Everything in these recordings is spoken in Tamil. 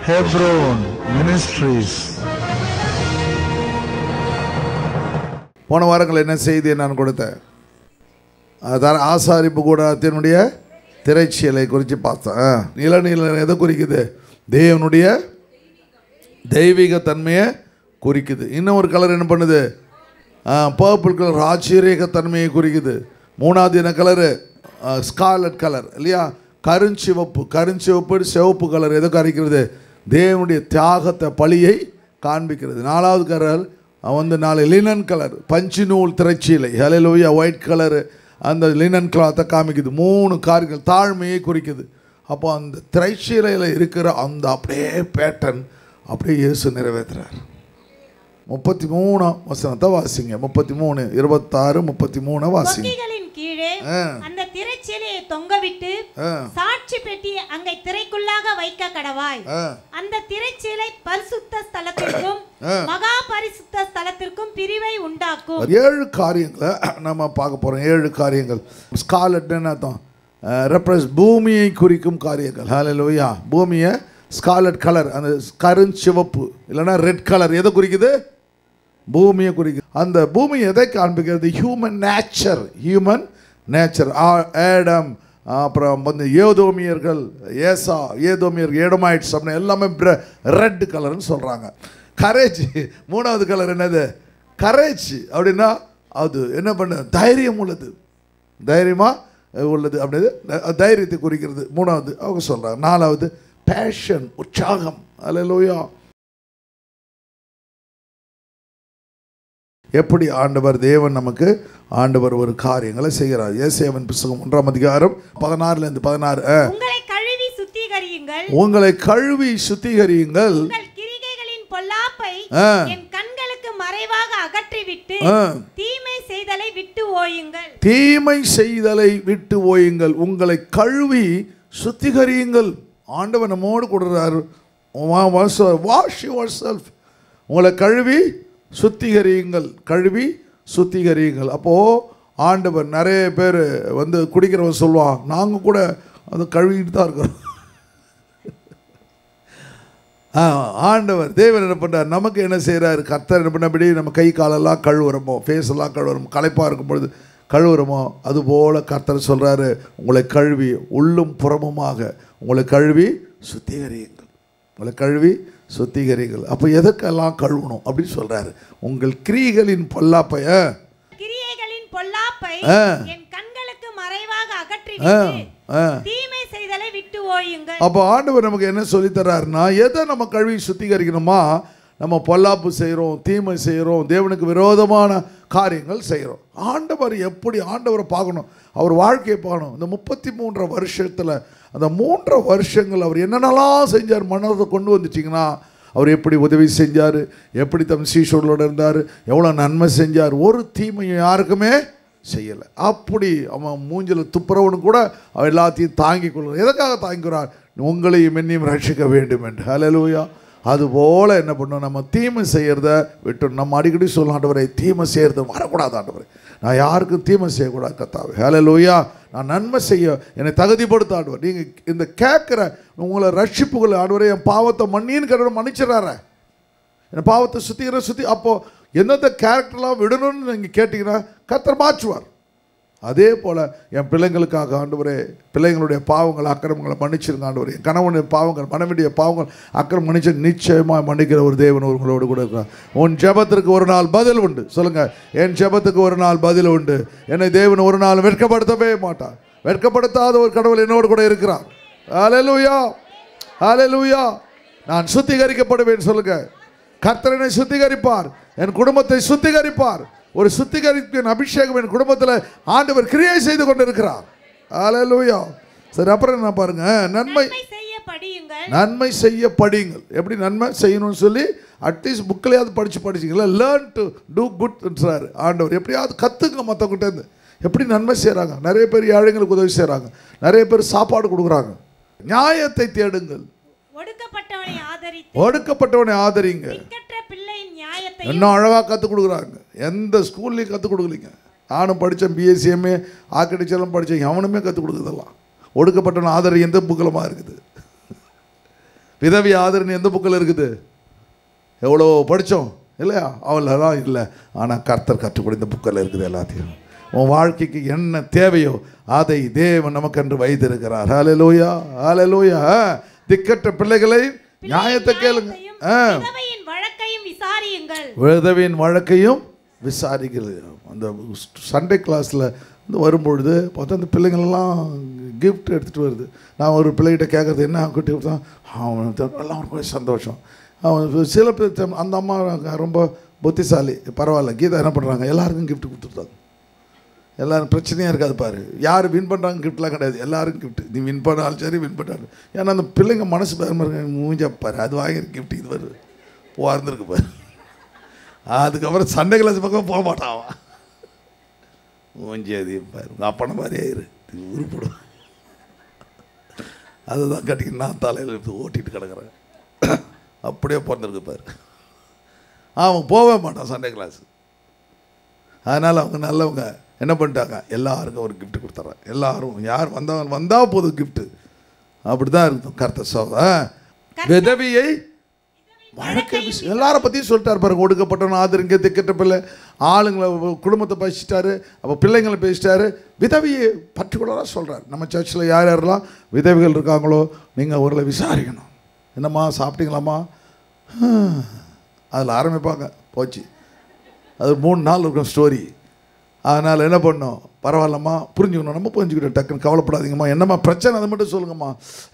Hebron Ministries. போன வாரங்கள் என்ன செய்தியை நான் கொடுத்தேன்? ஆசாரிப்பு கூடாரத்தினுடைய திரைச்சீலை குறித்து பார்த்தேன். நீல எதை குறிக்குது? தேவனுடைய தெய்வீக தன்மையை குறிக்குது. இன்னும் ஒரு கலர் என்ன பண்ணுது? பர்பிள் கலர் ஆச்சரியக தன்மையை குறிக்குது. மூணாவது என்ன கலரு? ஸ்கார்லட் கலர் இல்லையா? கருஞ்சிவப்பு சிவப்பு கலர் எதை காண்பிக்கிறது? தேவனுடைய தியாகத்தை பழியை காண்பிக்கிறது. நாலாவது கலர் நாலு லினன் கலர், பஞ்சு நூல் திரைச்சீலை, ஹல்லேலூயா, ஒயிட் கலரு அந்த லினன் கிளாத்தை காமிக்குது. மூணு காரியங்கள் தாழ்மையை குறிக்குது. அப்போ அந்த திரைச்சீலையில் இருக்கிற அந்த அப்படியே பேட்டர்ன் அப்படியே இயேசு நிறைவேற்றுறார். 33 வசனத்தை வாசிங்க. 33, 26, 33 வாசிங்க. கீழே அந்த திரைச்சீலையை தொங்கவிட்டு சாட்சி பெட்டி அங்கே திரைக்குள்ளாக வைக்க கடவாய். அந்த திரைச்சீலை பரிசுத்த ஸ்தலத்திற்கும் மகா பரிசுத்த ஸ்தலத்திற்கும் பிரிவை உண்டாக்கும். 7 காரியங்களை நம்ம பார்க்க போறோம். 7 காரியங்கள். ஸ்கார்லட் என்ன அர்த்தம்? பூமியை குறிக்கும் காரியங்கள். ஹல்லேலூயா. பூமியை ஸ்கார்லட் கலர், அந்த கருஞ்சிவப்பு இல்லைன்னா ரெட் கலர் எதை குறிக்குது? பூமியை குறிக்குது. அந்த பூமி எதை காண்பிக்கிறது? Human nature. ஆடம், அப்புறம் ஏதோமியர்கள், ஏடோமைட்ஸ் அப்படின்னு எல்லாமே ரெட் கலர்னு சொல்கிறாங்க. கரேஜ், மூணாவது கலர் என்னது? கரேஜ் அப்படின்னா அது என்ன பண்ண? தைரியம் உள்ளது, தைரியமாக உள்ளது அப்படின்னு தைரியத்தை குறிக்கிறது. மூணாவது அவங்க சொல்கிறாங்க. நாலாவது பேஷன், உற்சாகம். அல்லேலூயா. எப்படி தேவன் நமக்கு ஒரு காரியங்களை செய்கிறார். ஏசாயாவின் புத்தகம் 1ஆம் அதிகாரம் 16 உங்களை கழுவி சுத்திகரியுங்கள், உங்கள் கிரிகைகளின் பொல்லாப்பை என் கண்களுக்கு மறைவாக அகற்றிவிட்டு தீமை செய்தலை விட்டு ஓயுங்கள். உங்களை கழுவி சுத்திகரியுங்கள். ஆண்டவர் நம்மோடு கொடுறார். Wash yourself. உங்களை கழுவி சுத்திகரியுங்கள். அப்போது ஆண்டவர் நிறைய பேர் குடிக்கிறவன் சொல்லுவான், நாங்கள் கூட அதை கழுவிட்டு தான் இருக்கிறோம். ஆண்டவர் தேவன் என்ன பண்ணுறார்? நமக்கு என்ன செய்கிறார்? கர்த்தர் என்ன பண்ணபடி நம்ம கை காலெல்லாம் கழுவுறோமோ, ஃபேஸ் எல்லாம் கழுவுறோமோ, களைப்பாக இருக்கும் பொழுது கழுவுறோமோ, அதுபோல் கர்த்தர் சொல்கிறாரு, உங்களை கழுவி உள்ளும் புறமுமாக உங்களை கழுவி சுத்திகரிகள். அப்போ எதற்கெல்லாம் கழுவணும் அப்படின்னு சொல்றாரு? உங்கள் கிரியைகளின் பொல்லாப்பை என் கண்களுக்கு மறைவாக அகற்றிவிட்டு தீமை செய்தலை விட்டு ஓயுங்கள். அப்போ ஆண்டவர் நமக்கு என்ன சொல்லி தர்றாருன்னா, எதை நம்ம கழுவி சுத்திகரிக்கணுமா? நம்ம பொல்லாப்பு செய்கிறோம், தீமை செய்கிறோம், தேவனுக்கு விரோதமான காரியங்கள் செய்கிறோம். ஆண்டவர் எப்படி ஆண்டவரை பார்க்கணும், அவர் வாழ்க்கையை பார்க்கணும். இந்த 33 வருஷத்தில் அந்த 3 வருஷங்கள் அவர் என்னென்னலாம் செஞ்சார் மனதை கொண்டு வந்துட்டிங்கன்னா, அவர் எப்படி உதவி செஞ்சார், எப்படி தம் சீஷர்களோடு இருந்தார், எவ்வளோ நன்மை செஞ்சார், ஒரு தீமையும் யாருக்குமே செய்யலை. அப்படி அவன் மூஞ்சில் துப்புரவனு கூட அவன் எல்லாத்தையும் தாங்கிக் கொள்கிறார். எதற்காக தாங்கிக்கிறார்? உங்களையும் என்னையும் ரட்சிக்க வேண்டும் என்று. ஹல்லேலூயா. அதுபோல் என்ன பண்ணணும்? நம்ம தீமை செய்கிறத விட்டு நம்ம அடிக்கடி சொல்லலாம், ஆண்டவரே தீமை செய்கிறது வரக்கூடாது, ஆண்டவரே நான் யாருக்கும் தீமை செய்யக்கூடாது கர்த்தாவே. ஹல்லேலூயா. நான் நன்மை செய்ய என்னை தகுதிப்படுத்த ஆண்டவர். நீங்கள் இந்த கேட்குற உங்களை ரட்சிப்புகளை ஆண்டவரே என் பாவத்தை மன்னின்னு கடவுள் மன்னிச்சிடறாரு, என் பாவத்தை சுற்றி. அப்போது எந்தெந்த கேரக்டர்லாம் விடணும்னு நீங்கள் கேட்டிங்கன்னா கர்த்தர் மாற்றுவார். அதே போல் என் பிள்ளைங்களுக்காக ஆண்டவரே பிள்ளைங்களுடைய பாவங்கள் அக்கிரமங்களை மன்னிச்சிருங்க ஆண்டவரே. என் கணவனுடைய பாவங்கள் மனைவியுடைய பாவங்கள் அக்கிரமம் மன்னிச்சு நிச்சயமாக மன்னிக்கிற ஒரு தேவன் உங்களோடு கூட இருக்கிறார். உன் ஜெபத்திற்கு ஒரு நாள் பதில் உண்டு. சொல்லுங்கள், என் ஜெபத்துக்கு ஒரு நாள் பதில் உண்டு. என்னை தேவன் ஒரு நாள் வெட்கப்படுத்தவே மாட்டார். வெட்கப்படுத்தாத ஒரு கடவுள் என்னோடு கூட இருக்கிறார். ஹல்லேலூயா, ஹல்லேலூயா. நான் சுத்திகரிக்கப்படுவேன். சொல்லுங்கள், கர்த்தர் என்னை சுத்திகரிப்பார், என் குடும்பத்தை சுத்திகரிப்பார். ஒரு சுத்திகரிப்பின் அபிஷேகம் என் குடும்பத்தில் ஆண்டவர் கிரியை செய்து கொண்டிருக்கிறார். ஹல்லேலூயா. சரி, அப்புறம் என்ன பாருங்க, நன்மை செய்ய படியுங்கள். எப்படி நன்மை செய்யணும்னு சொல்லி அட்லீஸ்ட் புக்கிலையாவது படிச்சிங்களா? Learn to do good sir ஆண்டவர். எப்படியாவது கற்றுங்க மற்றவங்கிட்டேருந்து எப்படி நன்மை செய்கிறாங்க. நிறைய பேர் ஏழைங்களுக்கு உதவி செய்கிறாங்க, நிறைய பேர் சாப்பாடு கொடுக்குறாங்க. நியாயத்தை தேடுங்கள், ஒடுக்கப்பட்டவனை ஆதரிங்க. இன்னும் அழகாக கற்றுக் கொடுக்குறாங்க. எந்த ஸ்கூல்லையும் கற்றுக் கொடுக்கலிங்க. நானும் படித்தேன், பிஎஸ்சி எம்ஏ ஆர்கிடெக்சர்லாம் படித்தேன், அவனுமே கற்றுக் கொடுக்குறதெல்லாம் ஒடுக்கப்பட்டவன் ஆதரவு எந்த புக்கலமாக இருக்குது. விதவி ஆதரன் எந்த புக்கில் இருக்குது? எவ்வளோ படித்தோம் இல்லையா? அவ்வளோதான் இல்லை. ஆனால் கர்த்தர் கற்றுக் கொடுத்த புக்கில் இருக்குது எல்லாத்தையும். உன் வாழ்க்கைக்கு என்ன தேவையோ அதை தேவன் நமக்கென்று வைத்திருக்கிறார். ஹல்லேலூயா, ஹல்லேலூயா. திக்கற்ற பிள்ளைகளை நியாயத்தை கேளுங்க. விதவையின் வழக்கையும் விசாரியுங்கள். விதவையின் வழக்கையும் விசாரிக்கிறது. அந்த சண்டே கிளாஸில் வரும்பொழுது பார்த்தா அந்த பிள்ளைங்களெல்லாம் கிஃப்ட் எடுத்துகிட்டு வருது. நான் ஒரு பிள்ளைகிட்ட கேட்குறது, என்ன கிஃப்ட் கொடுத்தா? அவன் எல்லாம் கொஞ்சம் சந்தோஷம். அவன் சில பேர் அந்த அம்மா ரொம்ப புத்திசாலி, பரவாயில்ல. கீதா என்ன பண்ணுறாங்க, எல்லாருக்கும் கிஃப்ட் கொடுத்துருந்தாங்க. எல்லோரும் பிரச்சனையாக இருக்காது பாரு. யார் வின் பண்ணுறாங்க கிஃப்ட்லாம் கிடையாது, எல்லாருக்கும் கிஃப்ட். நீ வின் பண்ணாலும் சரி, வின் பண்ணாலும். ஏன்னா அந்த பிள்ளைங்க மனசு பாரு, மூஞ்சா பாரு, அது வாங்கிற கிஃப்ட் இது வருது போயிருந்துருக்கு பாரு. அதுக்கப்புறம் சண்டே கிளாஸ் பக்கம் போக மாட்டான் அவன். மூஞ்சி அது பாரு, உங்கள் அப்பனை மாதிரியே இரு, உருப்பிடும். அதுதான் கட்டிக்கு நான் தலையில் எடுத்து ஓட்டிகிட்டு கிடக்குறேன். அப்படியே பிறந்திருக்கு பாரு. அவன் போகவே மாட்டான் சண்டே கிளாஸ். அதனால் அவங்க நல்லவங்க என்ன பண்ணிட்டாங்க, எல்லாருக்கும் ஒரு கிஃப்ட் கொடுத்துட்றாங்க. எல்லாரும் யார் வந்தால் போதும் கிஃப்ட்டு. அப்படி தான் இருக்கும். கர்த்தர் சொல்ல விதவியை வழக்கை எல்லாரை பற்றியும் சொல்லிட்டார் பாருங்க. ஒடுக்கப்பட்டவன் ஆதரிங்க, திக்கற்ற பிள்ளை, ஆளுங்களை குடும்பத்தை பேசிட்டாரு, அப்போ பிள்ளைங்களை பேசிட்டாரு. விதவியை பர்டிகுலராக சொல்கிறார். நம்ம சர்ச்சில் யார் யாரெல்லாம் விதவிகள் இருக்காங்களோ நீங்கள் அவர்களை விசாரிக்கணும். என்னம்மா சாப்பிட்டீங்களாம்மா? அதில் ஆரம்பிப்பாங்க. போச்சு, அது 3 நாள் இருக்கும் ஸ்டோரி. அதனால் என்ன பண்ணோம், பரவாயில்லம்மா புரிஞ்சுக்கணும், நம்ம புரிஞ்சுக்கிட்டோம். டக்குன்னு கவலைப்படாதீங்கம்மா, என்னம்மா பிரச்சனை அதை மட்டும் சொல்லுங்கம்மா.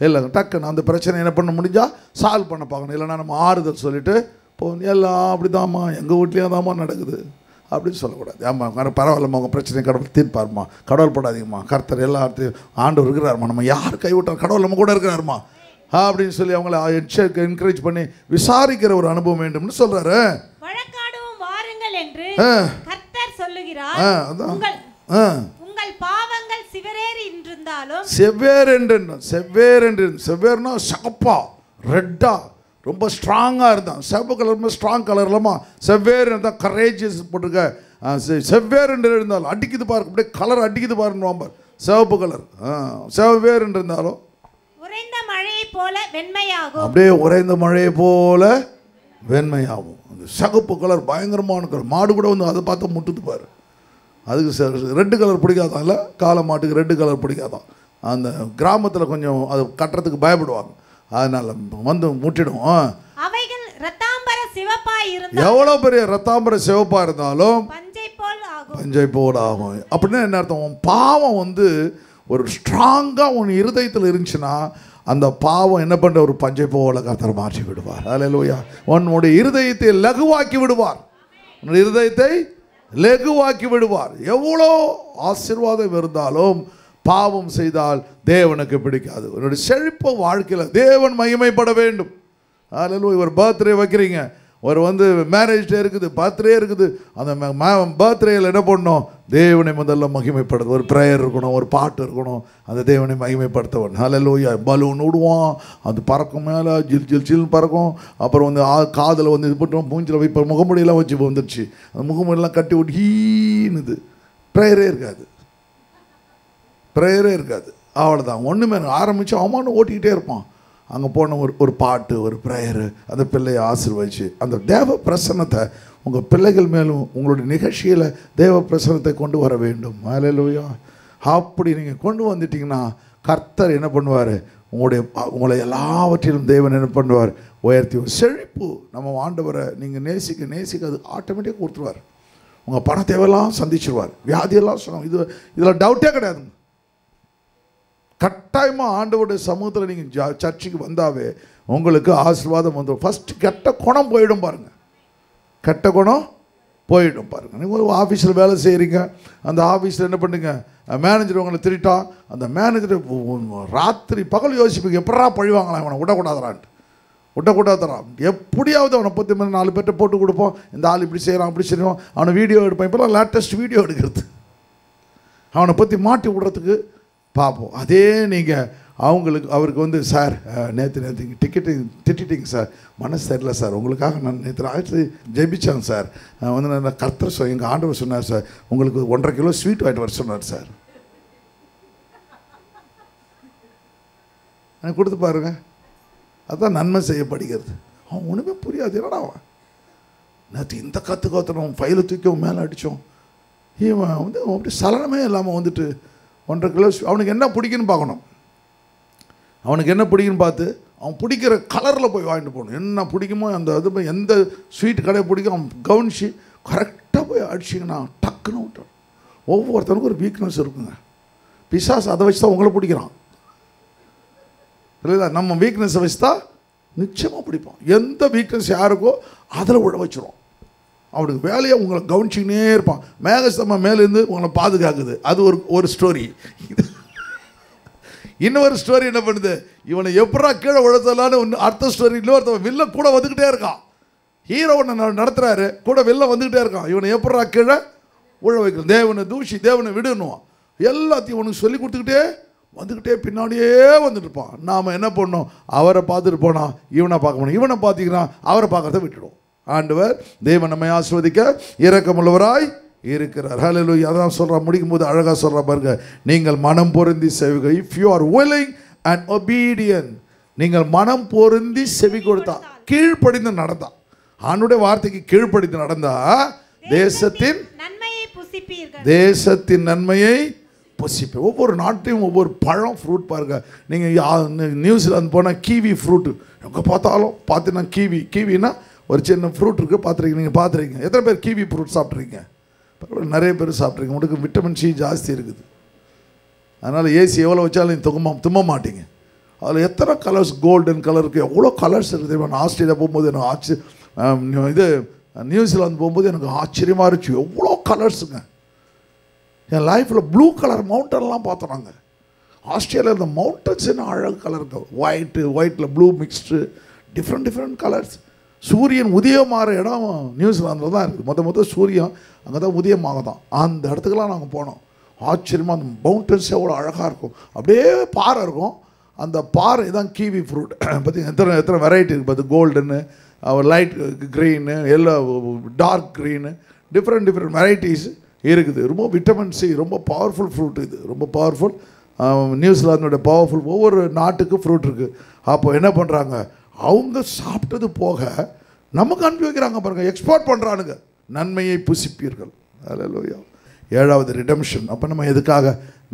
இல்லை டக்குன்னு அந்த பிரச்சனை என்ன பண்ண முடிஞ்சால் சால்வ் பண்ண பார்க்கணும். இல்லைனா நம்ம ஆறுதல் சொல்லிவிட்டு போகணும். எல்லாம் அப்படி தான்மா, எங்கள் வீட்லேயும் தான்மா நடக்குது அப்படின்னு சொல்லக்கூடாது. ஆமாம் பரவாயில்லம்மா, உங்கள் பிரச்சனையை கடவுள் தீர்ப்பாருமா, கடவுள்படாதீங்கம்மா, கர்த்தர் எல்லாத்தையும் ஆண்டவர் இருக்கிறாருமா, நம்ம யார் கைவிட்டார், கடவுள் நம்ம கூட இருக்கிறாருமா அப்படின்னு சொல்லி அவங்கள என்கரேஜ் பண்ணி விசாரிக்கிற ஒரு அனுபவம் வேண்டும்னு சொல்கிறாரு. வழக்காடுவோம் வாருங்கள் என்று கர்த்தர் சொல்லுகிறார். உங்கள் பாவங்கள் செவ்வேறென்று சகப்பா ரெட்டா ரொம்ப ஸ்ட்ராங்காக இருந்தான். சிவப்பு கலர் ஸ்ட்ராங் கலர் இல்லாமா, செவ்வேறு இருந்தால் கரேஜஸ் போட்டிருக்க. செவ்வேறு என்று இருந்தாலும் அடிக்குது பாரு, அப்படியே கலர் அடிக்குது பாருன்னு சிவப்பு கலர். செவ்வேறு என்று இருந்தாலும் உறைந்த மழையை போல வெண்மையாகும். அப்படியே உறைந்த மழையை போல வெண்மையாகும். அந்த சிகப்பு கலர் பயங்கரமான கலர். மாடு கூட வந்து அதை பார்த்தா முட்டுது பாரு. அதுக்கு ரெட்டு கலர் பிடிக்காதான். இல்லை காளை மாட்டுக்கு ரெட்டு கலர் பிடிக்காதான். அந்த கிராமத்தில் கொஞ்சம் அது கட்டுறதுக்கு பயப்படுவாங்க. அதனால் வந்து முட்டிடும். அவைகள் ரத்தாம்பர சிவப்பாய் இருந்தாலும், எவ்வளோ பெரிய ரத்தாம்பர சிவப்பாக இருந்தாலும் பஞ்சை போல் ஆகும். அப்படின்னா என்ன அர்த்தம், உன் பாவம் வந்து ஒரு ஸ்ட்ராங்காக உன் இருதயத்தில் இருந்துச்சுன்னா அந்த பாவம் என்ன பண்ணுற ஒரு பஞ்சை போல கர்த்தர் மாற்றி விடுவார். அல்லேலூயா. உன்னுடைய இருதயத்தை லகுவாக்கி விடுவார். உன்னுடைய இருதயத்தை லகுவாக்கி விடுவார். எவ்வளோ ஆசீர்வாதம் இருந்தாலும் பாவம் செய்தால் தேவனுக்கு பிடிக்காது. உன்னுடைய செழிப்பு வாழ்க்கையில் தேவன் மகிமைப்பட வேண்டும். அல்லேலூயா. ஒரு பர்த்டே வைக்கிறீங்க, ஒரு வந்து மேரேஜ் டே இருக்குது, பர்த்டே இருக்குது. அந்த பர்த்டேயில் என்ன பண்ணணும், தேவனை முதல்ல மகிமைப்படுது. ஒரு ப்ரேயர் இருக்கணும், ஒரு பாட்டு இருக்கணும், அந்த தேவனை மகிமைப்படுத்தவன். அல்லேலூயா. பலூன் விடுவான், அது பறக்கும், மேலே ஜில் ஜில் ஜில்னு பறக்கும். அப்புறம் வந்து காதில் வந்து இது போட்டு மூஞ்சில் இப்போ முகமுடியெல்லாம் வச்சு வந்துடுச்சு. அந்த முகமுடியெல்லாம் கட்டி விட்டு ஹீனுது. ப்ரேயரே இருக்காது, ப்ரேயரே இருக்காது. அவ்வளோதான். ஒன்றுமே ஆரம்பித்து அவமானம் ஓட்டிக்கிட்டே இருப்பான். அங்கே போன ஒரு பாட்டு, ஒரு ப்ரேயரு, அந்த பிள்ளையை ஆசீர்வதிச்சு அந்த தேவ பிரசன்னத்தை உங்கள் பிள்ளைகள் மேலும் உங்களுடைய நிகழ்ச்சியில் தேவ பிரசன்னத்தை கொண்டு வர வேண்டும். அல்லேலூயா. அப்படி நீங்கள் கொண்டு வந்துட்டிங்கன்னா கர்த்தர் என்ன பண்ணுவார், உங்களை எல்லாவற்றிலும் தேவன் என்ன பண்ணுவார், உயர்த்தி. செழிப்பு நம்ம ஆண்டவரை நீங்கள் நேசிக்க அது ஆட்டோமேட்டிக்காக கொடுத்துருவார். உங்கள் பண தேவையெல்லாம் சந்திச்சிருவார். வியாதியெல்லாம் சொன்னோம், இதில் டவுட்டே கிடையாதுங்க. கட்டாயமாக ஆண்டவருடைய சமூகத்தில் நீங்கள் சர்ச்சுக்கு வந்தாவே உங்களுக்கு ஆசீர்வாதம் வந்துடும். ஃபஸ்ட்டு கெட்ட குணம் போயிடும் பாருங்கள், கெட்ட குணம் போயிடும் பாருங்கள். நீங்கள் ஒரு ஆஃபீஸில் வேலை செய்கிறீங்க, அந்த ஆஃபீஸில் என்ன பண்ணுங்க, மேனேஜர் உங்களை திருட்டான். அந்த மேனேஜர் ராத்திரி பகல் யோசிப்பீங்க, எப்படா பழிவாங்களாம், இவனை விடக்கூடாதுறான். எப்படியாவது அவனை பற்றி 4 பேர்கிட்ட போட்டு கொடுப்போம், இந்த ஆள் இப்படி செய்கிறான் அப்படி செய்வோம், அவனை வீடியோ எடுப்போம். இப்போலாம் லேட்டஸ்ட் வீடியோ எடுக்கிறது, அவனை பற்றி மாட்டி விடுறதுக்கு பார்ப்போம். அதே நீங்கள் அவருக்கு வந்து, சார் நேற்று திட்டிட்டீங்க சார், மனசு தெரியல சார், உங்களுக்காக நான் நேற்று ஜெபிச்சேன் சார், வந்து நான் கர்த்தர் எங்கள் ஆண்டவர் சொன்னார் சார், உங்களுக்கு 1.5 கிலோ ஸ்வீட் வாங்கிட்டு வர சொன்னார் சார். கொடுத்து பாருங்க, அதுதான் நன்மை செய்யப்படுகிறது. அவன் ஒன்றுமே புரியாது. என்னடா அவன் நேற்று இந்த கற்றுக்கோத்தனம் ஃபைலை தூக்கி அவன் மேலே அடித்தோம், இவன் வந்து அப்படி சலனமே இல்லாமல் வந்துட்டு 1.5 கிலோ அவனுக்கு என்ன பிடிக்குன்னு பார்க்கணும். அவனுக்கு என்ன பிடிக்குன்னு பார்த்து அவன் பிடிக்கிற கலரில் போய் வாங்கிட்டு போகணும். என்ன பிடிக்குமோ அந்த இது எந்த ஸ்வீட் கடையை பிடிக்கும் அவன் கவனிச்சு கரெக்டாக போய் அடிச்சிங்கன்னா டக்குன்னு விட்டான். ஒவ்வொருத்தனுக்கும் ஒரு வீக்னஸ் இருக்குங்க. பிசாசு அதை வச்சு தான் உங்களை பிடிக்கிறான். இல்லைங்களா? நம்ம வீக்னஸை வச்சு தான் நிச்சயமாக பிடிப்பான். எந்த வீக்னஸ் யாருக்கோ அதில் விட வச்சுருவோம். அவனுக்கு வேலையை உங்களை கவனிச்சிக்கினே இருப்பான். மேகஸ்தம்பம் மேலேருந்து உங்களை பாதுகாக்குது. அது ஒரு ஸ்டோரி. இன்னொரு ஸ்டோரி என்ன பண்ணுது, இவனை எப்படா கீழே விழுத்தலான்னு அடுத்த ஸ்டோரி இன்னொருத்தவன் வில்ல கூட வந்துக்கிட்டே இருக்கான். ஹீரோ ஒன்று நடத்துகிறாரு, கூட வெளில வந்துக்கிட்டே இருக்கான். இவனை எப்படா கீழே உழ வைக்கணும், தேவனை தூஷி தேவனை விடணும், எல்லாத்தையும் உனக்கு சொல்லி கொடுத்துக்கிட்டே வந்துக்கிட்டே பின்னாடியே வந்துட்டு இருப்பான். நாம் என்ன பண்ணோம், அவரை பார்த்துட்டு போனால் இவனை பார்க்க முடியும், இவனை பார்த்தீங்கன்னா அவரை பார்க்கறத விட்டுடும். ஆண்டவர் தேவன் நம்மை ஆசீர்வதிக்க இரக்கமுள்ளவராய் இருக்கிறார். ஹல்லேலூயா. அதான் சொல்கிறா, முடிக்கும் போது அழகாக சொல்கிறா பாருங்க, நீங்கள் மனம் பொருந்தி செவிக. If you are willing and obedient, நீங்கள் மனம் பொருந்தி செவி கொடுத்தா, கீழ்ப்படிந்து நடந்தா, ஆண்டுடைய வார்த்தைக்கு கீழ்ப்படிந்து நடந்தா தேசத்தின் நன்மையை புசிப்பேன். ஒவ்வொரு நாட்டையும் ஒவ்வொரு பழம் ஃப்ரூட் பாருங்க. நீங்கள் நியூசிலாந்து போனால் கீவி ஃப்ரூட்டு எங்கே பார்த்தாலும் பார்த்தீங்கன்னா கீவின்னா ஒரு சின்ன ஃப்ரூட் இருக்குது, பார்த்துருக்கீங்க. நீங்கள் பார்த்துருக்கீங்க. எத்தனை பேர் கீவி ஃப்ரூட் சாப்பிட்றீங்க? நிறைய பேர் சாப்பிட்றீங்க. உங்களுக்கு விட்டமின் சி ஜாஸ்தி இருக்குது. அதனால் ஏசி எவ்வளோ வச்சாலும் நீங்கள் தும்ப மாட்டீங்க. அதில் எத்தனை கலர்ஸ், கோல்டன் கலர் இருக்குது, எவ்வளோ கலர்ஸ் இருக்குது. நான் ஆஸ்திரேலியா போகும்போது எனக்கு இது நியூசிலாந்து போகும்போது எனக்கு ஆச்சரியமாக இருந்துச்சு, எவ்வளோ கலர்ஸுங்க. என் லைஃப்பில் ப்ளூ கலர் மவுண்டன்லாம் பார்த்தோம் நாங்கள். ஆஸ்திரேலியா இந்த மவுண்டன்ஸ் என்ன அழகு கலர் இருக்குது, ஒயிட்டில் ப்ளூ மிக்ஸ்டு, டிஃப்ரெண்ட் கலர்ஸ். சூரியன் உதயமாகிற இடம் நியூசிலாந்தில் தான் இருக்குது. மொத்தம் சூரியன் அங்கே தான் உதயமாகதான். அந்த இடத்துக்கெல்லாம் நாங்கள் போனோம். ஆச்சரியமாக அந்த மவுண்டன்ஸ் எவ்வளோ அழகாக இருக்கும். அப்படியே பாறை இருக்கும். அந்த பாறை தான் கீவி ஃப்ரூட். பார்த்தீங்கன்னா எத்தனை வெரைட்டி இருக்குது. பார்த்து கோல்டுன்னு, light green, yellow, dark green, different varieties இருக்குது. ரொம்ப விட்டமின் சி, ரொம்ப பவர்ஃபுல் ஃப்ரூட். இது ரொம்ப பவர்ஃபுல். நியூசிலாந்தோட பவர்ஃபுல். ஒவ்வொரு நாட்டுக்கு ஃப்ரூட் இருக்குது. அப்போ என்ன பண்ணுறாங்க, அவங்க சாப்பிட்டது போக நமக்கு அனுப்பி வைக்கிறாங்க பாருங்கள், எக்ஸ்போர்ட் பண்ணுறானுங்க. நன்மையை புசிப்பீர்கள். அல்லேலூயா. 7வது ரிடம்ஷன். அப்போ நம்ம எதுக்காக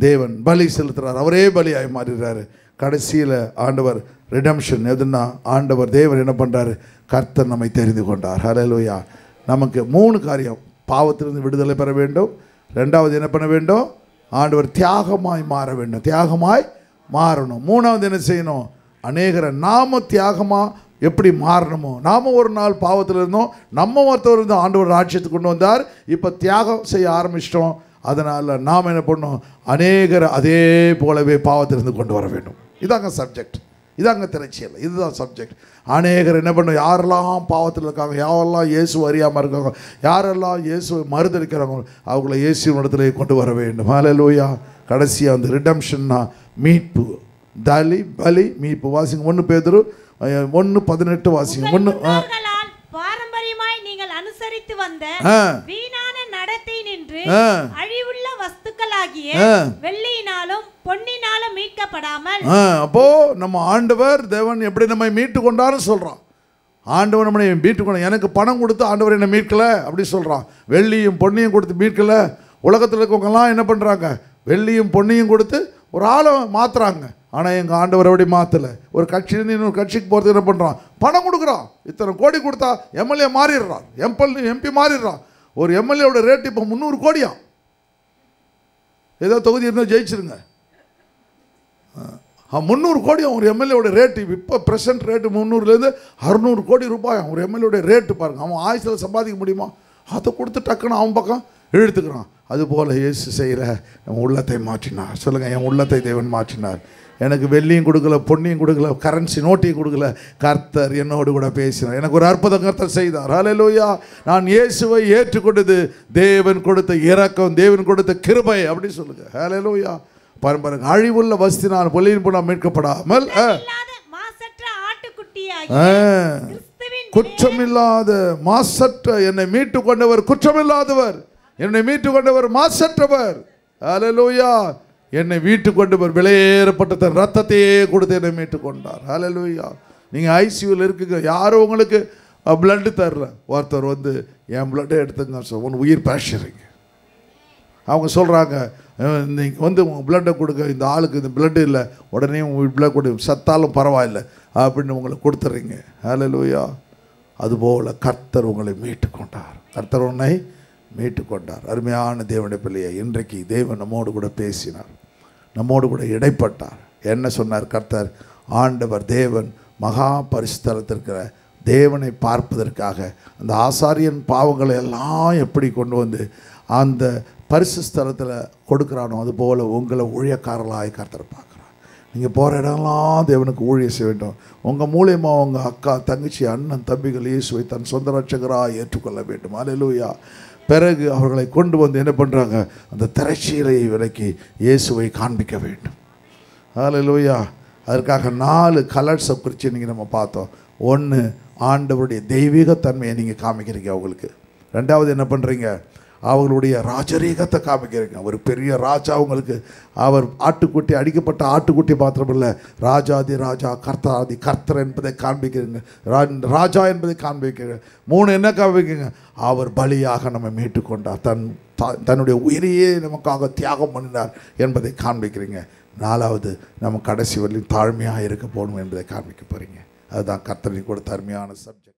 தேவன் பலி செலுத்துகிறார், அவரே பலியாகி மாறிடுறாரு. கடைசியில் ஆண்டவர் ரிடம்ஷன் எதுன்னா, ஆண்டவர் தேவன் என்ன பண்ணுறாரு, கர்த்தர் நம்மை தெரிந்து கொண்டார். அல்லேலூயா. நமக்கு 3 காரியம். பாவத்திலிருந்து விடுதலை பெற வேண்டும். 2வது என்ன பண்ண வேண்டும், ஆண்டவர் தியாகமாய் மாற வேண்டும், தியாகமாய் மாறணும். 3வது என்ன செய்யணும், அநேகரை நாம தியாகமாக எப்படி மாறணுமோ, நாம் ஒரு நாள் பாவத்தில் இருந்தோம், நம்ம ஒருத்தர் இருந்தோம், ஆண்டவர் ராஜ்யத்துக்கு கொண்டு வந்தார், இப்போ தியாகம் செய்ய ஆரம்பிச்சிட்டோம். அதனால் நாம் என்ன பண்ணோம், அநேகரை அதே போலவே பாவத்திலிருந்து கொண்டு வர வேண்டும். இதாங்க சப்ஜெக்ட், இதாங்க திரைச்சியல், இதுதான் சப்ஜெக்ட். அநேகர் என்ன பண்ணணும், யாரெல்லாம் பாவத்தில் இருக்காங்க, யாரெல்லாம் இயேசு அறியாமல் இருக்காங்க, யாரெல்லாம் இயேசுவை மறுதளிக்கிறாங்க, அவங்கள இயேசுவின் இடத்துல கொண்டு வர வேண்டும். ஹல்லேலூயா. கடைசியாக அந்த ரிடம்ஷன்னா மீட்பு, பலி மீட்பு. வாசிங்க 1 பேதுரு 1:18 வாசிங்க. பாரம்பரியமாய் நீங்கள் அனுசரித்து வந்த வீணான நடத்தை நின்று அழிவுள்ள வஸ்துக்களாகிய வெள்ளியினாலும் பொன்னினாலும் மீட்கப்படாமல். அப்போ நம்ம ஆண்டவர் தேவன் எப்படி நம்மை மீட்டு கொண்டாரு சொல்றான். ஆண்டவர் நம்மை மீட்டு கொண்டார். எனக்கு பணம் கொடுத்து ஆண்டவர் என்னை மீட்கல அப்படி சொல்றான். வெள்ளியும் பொன்னியும் கொடுத்து மீட்கல. உலகத்தில் இருக்கவங்கலாம் என்ன பண்றாங்க, வெள்ளியும் பொன்னியும் கொடுத்து ஒரு ஆளை மாற்றுறாங்க. ஆனால் எங்கள் ஆண்டவர் அப்படி மாற்றலை. ஒரு கட்சியிலேருந்து இன்னொரு கட்சிக்கு போகிறதுக்கு என்ன பண்ணுறான், பணம் கொடுக்குறான். இத்தனை கோடி கொடுத்தா எம்எல்ஏ மாறிடுறான், எம்பி மாறிடுறான். ஒரு எம்எல்ஏவோட ரேட்டு இப்போ 300 கோடியா. ஏதோ தொகுதி இருந்தால் ஜெயிச்சிருங்க. 300 கோடியும் ஒரு எம்எல்ஏவோட ரேட்டு. இப்போ ப்ரெசன்ட் ரேட்டு 300லேருந்து 600 கோடி ரூபாய் ஒரு எம்எல்ஏவோட ரேட்டு பாருங்கள். அவன் ஆயுசில் சம்பாதிக்க முடியுமா? அதை கொடுத்து டக்குன்னு அவன் பக்கம் இழுத்துக்கிறான். அதுபோல் இயேசு செய்கிற என் உள்ளத்தை மாற்றினார். சொல்லுங்கள், என் உள்ளத்தை தேவன் மாற்றினார். எனக்கு வெள்ளியும் கொடுக்கல, பொன்னியும் கொடுக்கல, கரன்சி நோட்டையும் கொடுக்கல. கர்த்தர் என்னோடு கூட பேசினார். எனக்கு ஒரு அற்புதம் கர்த்தர் செய்தார். ஹல்லேலூயா. நான் இயேசுவை ஏற்றுக்கொண்டது தேவன் கொடுத்த இரக்கம், தேவன் கொடுத்த கிருபை அப்படி சொல்லுங்க. ஹல்லேலூயா. பாருங்க, அழிவுள்ள வஸ்தினால் பொல்லின் புறம் மீட்கப்படாமல் குற்றமில்லாத மாசற்ற என்னை மீட்டு கொண்டவர் குற்றமில்லாதவர், என்னை மீட்டு கொண்டவர் மாசற்றவர். ஹல்லேலூயா. என்னை மீட்டு கொண்டவர் விலையேறப்பட்ட தன் ரத்தத்தையே கொடுத்து என்னை மீட்டு கொண்டார். ஹல்லேலூயா. நீங்கள் ஐசியூவில் இருக்குங்க, யாரும் உங்களுக்கு பிளட்டு தரல. ஒருத்தர் வந்து என் பிளட்டை எடுத்துங்க சார், ஒன்று உயிர் பேசுறீங்க. அவங்க சொல்கிறாங்க, நீங்கள் வந்து உங்கள் பிளட்டை கொடுங்க, இந்த ஆளுக்கு இந்த பிளட்டு இல்லை, உடனே உங்கள் பிளட் கொடு, சத்தாலும் பரவாயில்லை அப்படின்னு உங்களுக்கு கொடுத்துட்றீங்க. ஹல்லேலூயா. அதுபோல் கர்த்தர் உங்களை மீட்டு கொண்டார். கர்த்தர் உன்னை மீட்டு கொண்டார். அருமையான தேவனுடைய பிள்ளையை, இன்றைக்கு தேவன் நம்மோடு கூட பேசினார், நம்மோடு கூட இடைப்பட்டார். என்ன சொன்னார் கர்த்தர்? ஆண்டவர் தேவன் மகா பரிசுத்தலத்திற்கிற தேவனை பார்ப்பதற்காக அந்த ஆசாரியன் பாவங்களை எல்லாம் எப்படி கொண்டு வந்து அந்த பரிசுத்த ஸ்தலத்தில் கொடுக்குறானோ அதுபோல் உங்களை ஊழியக்காரர்களாக கர்த்தர் பார்க்குறார். நீங்கள் போகிற இடம்லாம் தேவனுக்கு ஊழியம் செய்ய வேண்டும். உங்கள் மூலியமாக உங்கள் அக்கா, தங்கச்சி, அண்ணன், தம்பிகள் இயேசுவை தன் சொந்த ரட்சகராக ஏற்றுக்கொள்ள வேண்டும். அல்லேலூயா. பிறகு அவர்களை கொண்டு வந்து என்ன பண்ணுறாங்க? அந்த திரைச்சீலையை விலக்கி இயேசுவை காண்பிக்க வேண்டும். அல்லேலூயா. அதற்காக 4 கலர்ஸை குறித்து நீங்கள் நம்ம பார்த்தோம். ஒன்று, ஆண்டவருடைய தெய்வீகத்தன்மையை நீங்கள் காமிக்கிறீங்க அவங்களுக்கு. ரெண்டாவது என்ன பண்ணுறீங்க? அவர்களுடைய ராஜரீகத்தை காமிக்கிறீங்க. ஒரு பெரிய ராஜா உங்களுக்கு, அவர் ஆட்டுக்குட்டி, அடிக்கப்பட்ட ஆட்டுக்குட்டி மாத்திரமில்லை, ராஜாதி ராஜா, கர்த்தாதி கர்த்தர் என்பதை காண்பிக்கிறீங்க. ராஜா என்பதை காண்பிக்கிறீங்க. 3, என்ன காண்பிக்கிறீங்க? அவர் பலியாக நம்ம மீட்டுக்கொண்டார், தன்னுடைய உயிரையே நமக்காக தியாகம் பண்ணினார் என்பதை காண்பிக்கிறீங்க. 4வது, நம்ம கடைசி வரையும் தாழ்மையாக இருக்க போகணும் என்பதை காண்பிக்க போகிறீங்க. அதுதான் கர்த்தரின் கொடுத்த அருமையான சப்ஜெக்ட்.